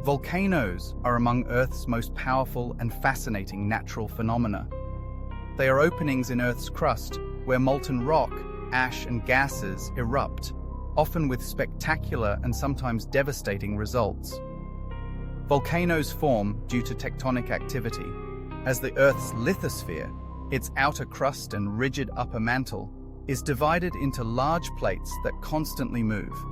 Volcanoes are among Earth's most powerful and fascinating natural phenomena. They are openings in Earth's crust where molten rock, ash, and gases erupt, often with spectacular and sometimes devastating results. Volcanoes form due to tectonic activity, as the Earth's lithosphere, its outer crust and rigid upper mantle, is divided into large plates that constantly move.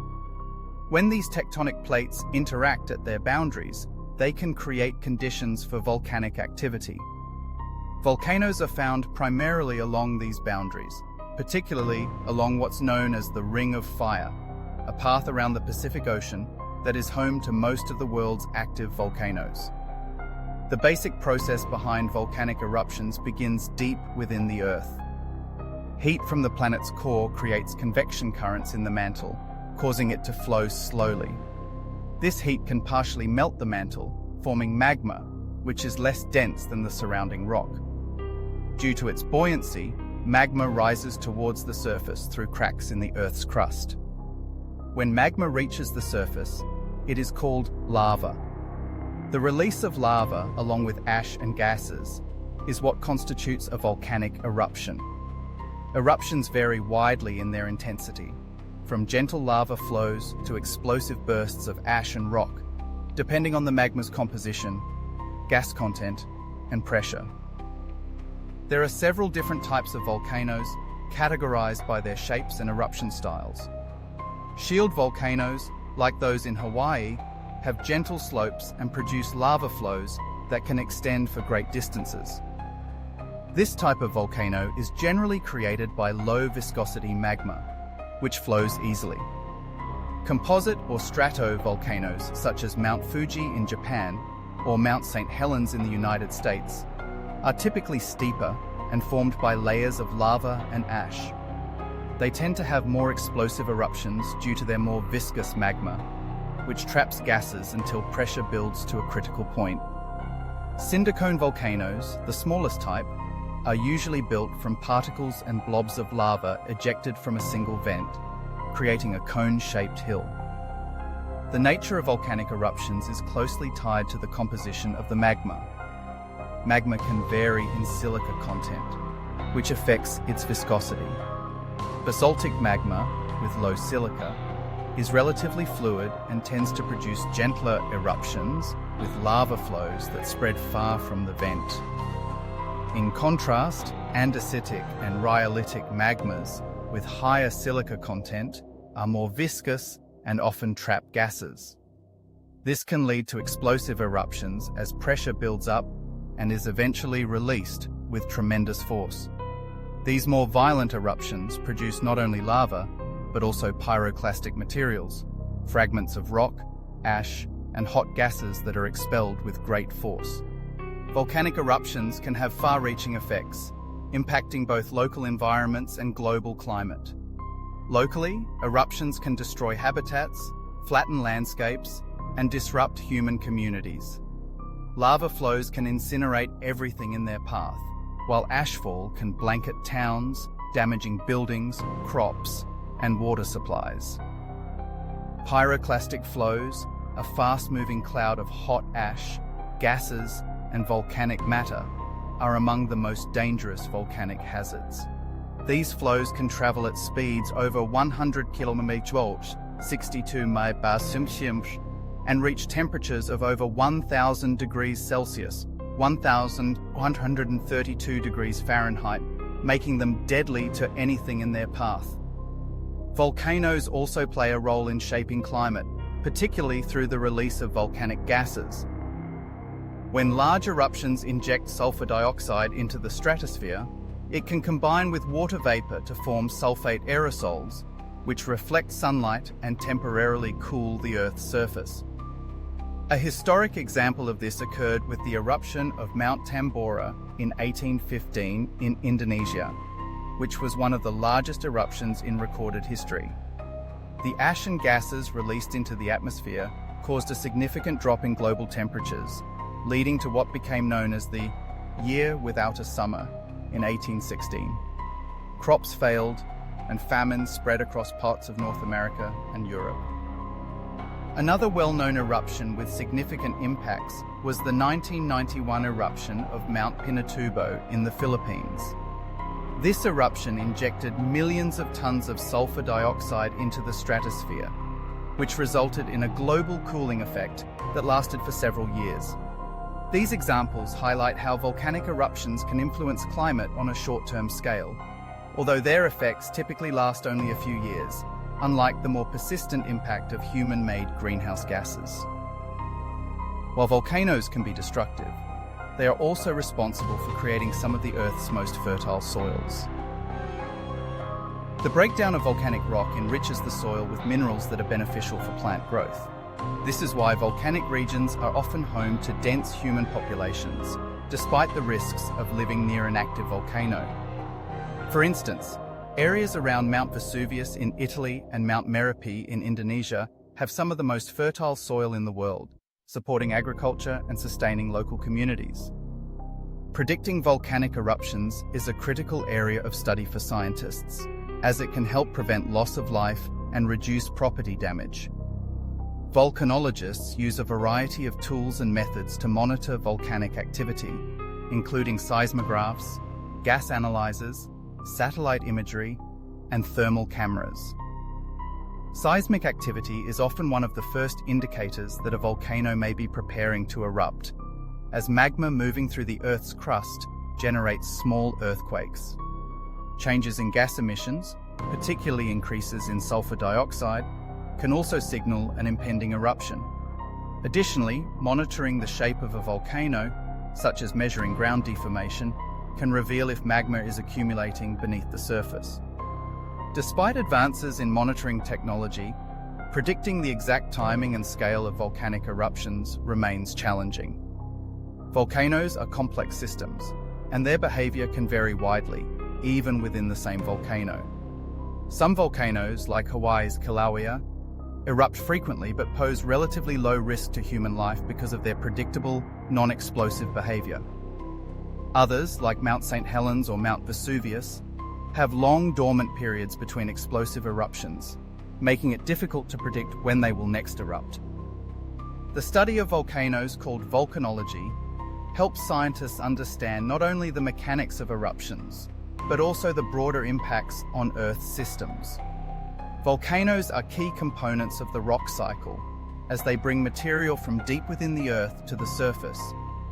When these tectonic plates interact at their boundaries, they can create conditions for volcanic activity. Volcanoes are found primarily along these boundaries, particularly along what's known as the Ring of Fire, a path around the Pacific Ocean that is home to most of the world's active volcanoes. The basic process behind volcanic eruptions begins deep within the Earth. Heat from the planet's core creates convection currents in the mantle, causing it to flow slowly. This heat can partially melt the mantle, forming magma, which is less dense than the surrounding rock. Due to its buoyancy, magma rises towards the surface through cracks in the Earth's crust. When magma reaches the surface, it is called lava. The release of lava, along with ash and gases, is what constitutes a volcanic eruption. Eruptions vary widely in their intensity, from gentle lava flows to explosive bursts of ash and rock, depending on the magma's composition, gas content, and pressure. There are several different types of volcanoes, categorized by their shapes and eruption styles. Shield volcanoes, like those in Hawaii, have gentle slopes and produce lava flows that can extend for great distances. This type of volcano is generally created by low-viscosity magma, which flows easily. Composite or stratovolcanoes, such as Mount Fuji in Japan or Mount St. Helens in the United States, are typically steeper and formed by layers of lava and ash. They tend to have more explosive eruptions due to their more viscous magma, which traps gases until pressure builds to a critical point. Cinder cone volcanoes, the smallest type, are usually built from particles and blobs of lava ejected from a single vent, creating a cone-shaped hill. The nature of volcanic eruptions is closely tied to the composition of the magma. Magma can vary in silica content, which affects its viscosity. Basaltic magma, with low silica, is relatively fluid and tends to produce gentler eruptions with lava flows that spread far from the vent. In contrast, andesitic and rhyolitic magmas with higher silica content are more viscous and often trap gases. This can lead to explosive eruptions as pressure builds up and is eventually released with tremendous force. These more violent eruptions produce not only lava, but also pyroclastic materials, fragments of rock, ash, and hot gases that are expelled with great force. Volcanic eruptions can have far-reaching effects, impacting both local environments and global climate. Locally, eruptions can destroy habitats, flatten landscapes, and disrupt human communities. Lava flows can incinerate everything in their path, while ashfall can blanket towns, damaging buildings, crops, and water supplies. Pyroclastic flows, a fast-moving cloud of hot ash, gases, and volcanic matter, are among the most dangerous volcanic hazards. These flows can travel at speeds over 100 km/h, 62 mph, and reach temperatures of over 1,000 degrees Celsius, 1,132 degrees Fahrenheit, making them deadly to anything in their path. Volcanoes also play a role in shaping climate, particularly through the release of volcanic gases. When large eruptions inject sulfur dioxide into the stratosphere, it can combine with water vapor to form sulfate aerosols, which reflect sunlight and temporarily cool the Earth's surface. A historic example of this occurred with the eruption of Mount Tambora in 1815 in Indonesia, which was one of the largest eruptions in recorded history. The ash and gases released into the atmosphere caused a significant drop in global temperatures, leading to what became known as the Year Without a Summer in 1816. Crops failed, and famines spread across parts of North America and Europe. Another well-known eruption with significant impacts was the 1991 eruption of Mount Pinatubo in the Philippines. This eruption injected millions of tons of sulfur dioxide into the stratosphere, which resulted in a global cooling effect that lasted for several years. These examples highlight how volcanic eruptions can influence climate on a short-term scale, although their effects typically last only a few years, unlike the more persistent impact of human-made greenhouse gases. While volcanoes can be destructive, they are also responsible for creating some of the Earth's most fertile soils. The breakdown of volcanic rock enriches the soil with minerals that are beneficial for plant growth. This is why volcanic regions are often home to dense human populations, despite the risks of living near an active volcano. For instance, areas around Mount Vesuvius in Italy and Mount Merapi in Indonesia have some of the most fertile soil in the world, supporting agriculture and sustaining local communities. Predicting volcanic eruptions is a critical area of study for scientists, as it can help prevent loss of life and reduce property damage. Volcanologists use a variety of tools and methods to monitor volcanic activity, including seismographs, gas analyzers, satellite imagery, and thermal cameras. Seismic activity is often one of the first indicators that a volcano may be preparing to erupt, as magma moving through the Earth's crust generates small earthquakes. Changes in gas emissions, particularly increases in sulfur dioxide, can also signal an impending eruption. Additionally, monitoring the shape of a volcano, such as measuring ground deformation, can reveal if magma is accumulating beneath the surface. Despite advances in monitoring technology, predicting the exact timing and scale of volcanic eruptions remains challenging. Volcanoes are complex systems, and their behavior can vary widely, even within the same volcano. Some volcanoes, like Hawaii's Kilauea, erupt frequently but pose relatively low risk to human life because of their predictable, non-explosive behavior. Others, like Mount St. Helens or Mount Vesuvius, have long dormant periods between explosive eruptions, making it difficult to predict when they will next erupt. The study of volcanoes, called volcanology, helps scientists understand not only the mechanics of eruptions, but also the broader impacts on Earth's systems. Volcanoes are key components of the rock cycle, as they bring material from deep within the Earth to the surface,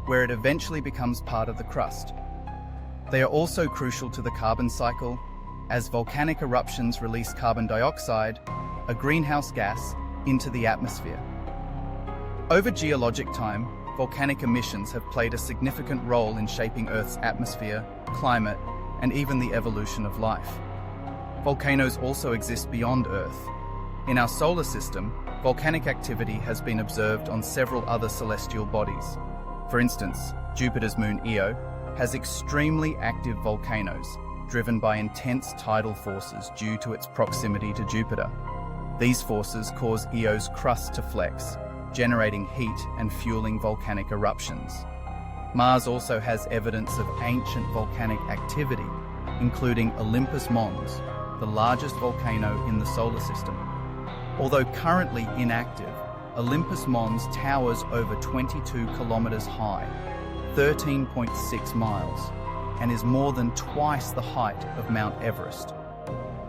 where it eventually becomes part of the crust. They are also crucial to the carbon cycle, as volcanic eruptions release carbon dioxide, a greenhouse gas, into the atmosphere. Over geologic time, volcanic emissions have played a significant role in shaping Earth's atmosphere, climate, and even the evolution of life. Volcanoes also exist beyond Earth. In our solar system, volcanic activity has been observed on several other celestial bodies. For instance, Jupiter's moon Io has extremely active volcanoes, driven by intense tidal forces due to its proximity to Jupiter. These forces cause Io's crust to flex, generating heat and fueling volcanic eruptions. Mars also has evidence of ancient volcanic activity, including Olympus Mons, the largest volcano in the solar system. Although currently inactive, Olympus Mons towers over 22 kilometers high, 13.6 miles, and is more than twice the height of Mount Everest.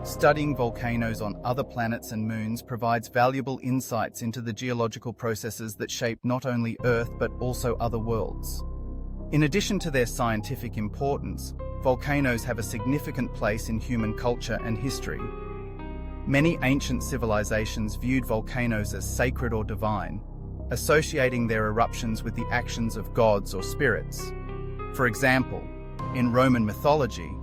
Studying volcanoes on other planets and moons provides valuable insights into the geological processes that shape not only Earth but also other worlds. In addition to their scientific importance, volcanoes have a significant place in human culture and history. Many ancient civilizations viewed volcanoes as sacred or divine, associating their eruptions with the actions of gods or spirits. For example, in Roman mythology,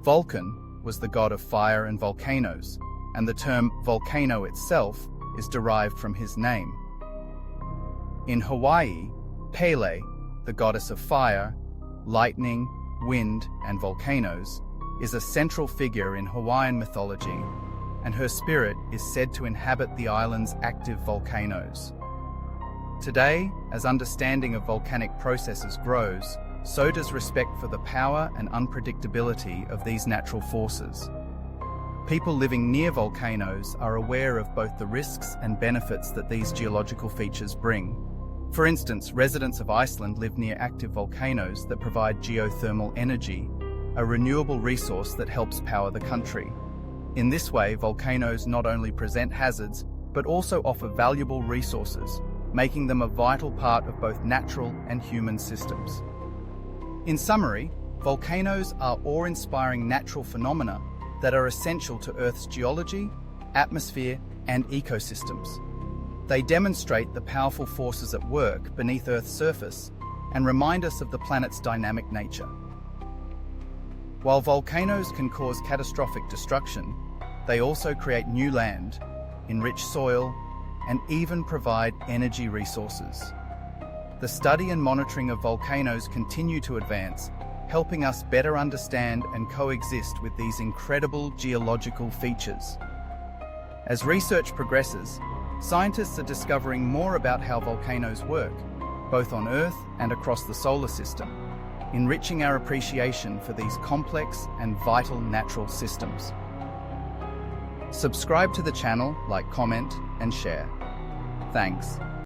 Vulcan was the god of fire and volcanoes, and the term volcano itself is derived from his name. In Hawaii, Pele, the goddess of fire, lightning, wind, and volcanoes, is a central figure in Hawaiian mythology, and her spirit is said to inhabit the island's active volcanoes. Today, as understanding of volcanic processes grows, so does respect for the power and unpredictability of these natural forces. People living near volcanoes are aware of both the risks and benefits that these geological features bring. For instance, residents of Iceland live near active volcanoes that provide geothermal energy, a renewable resource that helps power the country. In this way, volcanoes not only present hazards, but also offer valuable resources, making them a vital part of both natural and human systems. In summary, volcanoes are awe-inspiring natural phenomena that are essential to Earth's geology, atmosphere, and ecosystems. They demonstrate the powerful forces at work beneath Earth's surface and remind us of the planet's dynamic nature. While volcanoes can cause catastrophic destruction, they also create new land, enrich soil, and even provide energy resources. The study and monitoring of volcanoes continue to advance, helping us better understand and coexist with these incredible geological features. As research progresses, scientists are discovering more about how volcanoes work, both on Earth and across the solar system, enriching our appreciation for these complex and vital natural systems. Subscribe to the channel, like, comment, and share. Thanks.